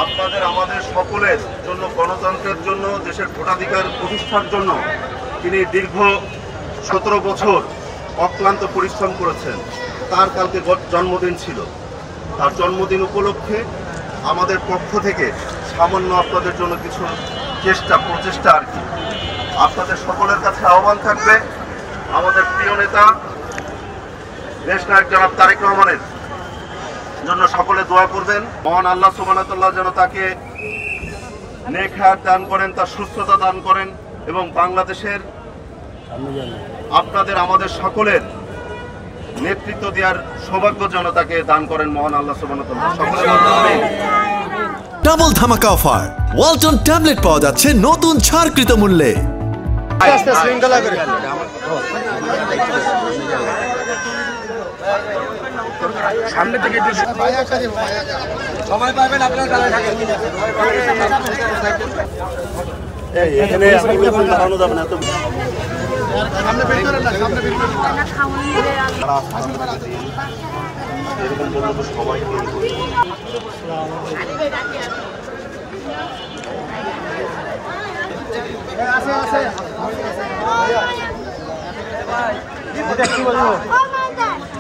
আপনাদের আমাদের সকলের জন্য, গণতন্ত্রের জন্য, দেশের ভোটাধিকার প্রতিষ্ঠার জন্য তিনি দীর্ঘ 17 বছর অক্লান্ত পরিশ্রম করেছেন। তার কালকে জন্মদিন ছিল। তার জন্মদিন উপলক্ষে আমাদের পক্ষ থেকে সামান্য আপনাদের জন্য কিছু প্রচেষ্টা আর কি। আপনাদের সকলের কাছে আহ্বান থাকবে আমাদের প্রিয় নেতা দেশনায়ক জনাব তারেক রহমানের জন্য সকলে দোয়া করবেন। মহান আল্লাহ সুবহানাহু ওয়া তাআলা যেন তাকে নেক হায়াত দান করেন, তার সুস্থতা দান করেন এবং বাংলাদেশের আপনাদের আমাদের সকলের নেতৃত্ব দেওয়ার সৌভাগ্য যেন তাকে দান করেন মহান আল্লাহ সুবহানাহু ওয়া তাআলা। সকলে বলুন ডাবল ধামাকা অফার, ওয়ালটন ট্যাবলেট পাওয়া যাচ্ছে নতুন ছাড়কৃত মূল্যে। সামনে থেকে একটু সময় পাবেন আপনারা দাঁড়ায় থাকেন। এখানে দাঁড়ানো যাবে না তো। সামনে বের করেন না, সামনে বের করেন না। এরকম জন্য তো সবাই আছে আছে